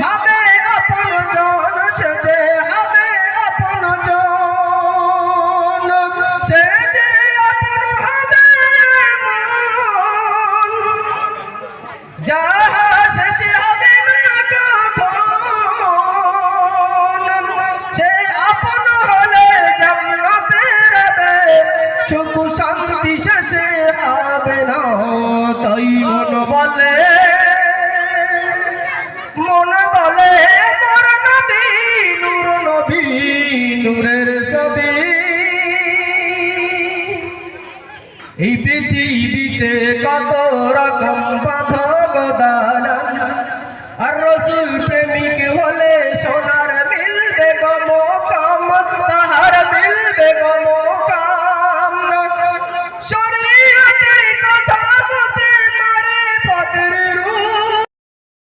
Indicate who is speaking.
Speaker 1: হবে আপনজন, সে যে হবে আপনজন, সে যে আপন হবে মন, যাহা শেষে হবে না কখন, সে আপন হলে জান্নাতে রবে, সুখ শান্তি শেষে হবে না। তাই মন বলে মোর নবী নূর, নবী নূরের ছবি। এই পৃথিবীতে কত রকম